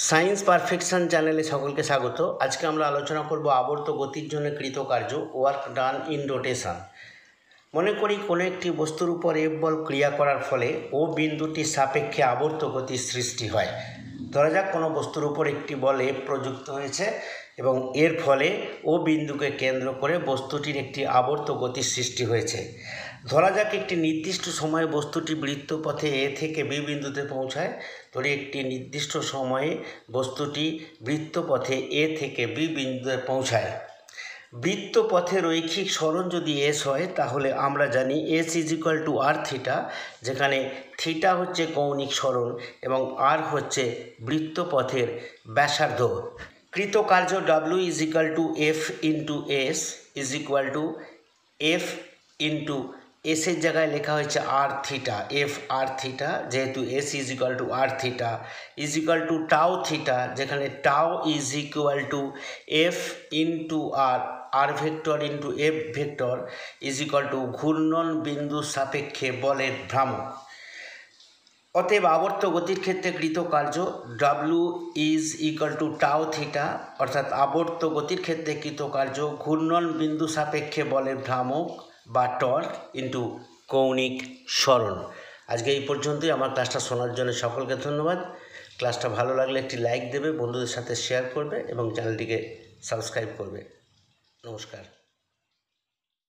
Science perfection চ্যানেলে সকলকে স্বাগত। আজকে আমরা আলোচনা করব আবর্ত গতির জন্য কৃতকার্য, ওয়ার্ক ডান ইন রোটেশন। মনে করি কোনো একটি বস্তুর উপর এফ বল ক্রিয়া করার ফলে ও বিন্দুটির সাপেক্ষে আবর্ত গতির সৃষ্টি হয়। ধরা যাক কোনো বস্তুর উপর একটি বল এফ প্রযুক্ত হয়েছে এবং এর ফলে ও বিন্দুকে কেন্দ্র করে বস্তুটির একটি আবর্ত গতির সৃষ্টি হয়েছে। ধরা যাক একটি নির্দিষ্ট সময়ে বস্তুটি বৃত্তপথে এ থেকে বি বিন্দুতে পৌঁছায়। ধরি একটি নির্দিষ্ট সময়ে বস্তুটি বৃত্তপথে এ থেকে বি বিন্দুতে পৌঁছায়। বৃত্তপথে রৈখিক সরণ যদি এস হয় তাহলে আমরা জানি S is equal to R theta, যেখানে থিটা হচ্ছে কৌণিক সরণ এবং আর হচ্ছে বৃত্তপথের ব্যাসার্ধ। কৃতকার্য W is equal to F into S is equal to F into এসের জায়গায় লেখা হয়েছে R theta, F R theta, যেহেতু S is equal to R theta is equal to tau theta, যেখানে tau is equal to F into R, R vector into F vector is equal to ঘূর্ণন বিন্দুর সাপেক্ষে বলের ভ্রামক। অতএব আবর্ত গতির ক্ষেত্রে কৃতকার্য W is equal to tau theta, অর্থাৎ আবর্ত গতির ক্ষেত্রে কৃতকার্য ঘূর্ণন বিন্দু সাপেক্ষে বলের ভ্রামক বা টর্ক ইন্টু কৌণিক সরণ। আজকে এই পর্যন্তই। আমার ক্লাসটা শোনার জন্য সকলকে ধন্যবাদ। ক্লাসটা ভালো লাগলে একটি লাইক দেবে, বন্ধুদের সাথে শেয়ার করবে এবং চ্যানেলটিকে সাবস্ক্রাইব করবে। নমস্কার।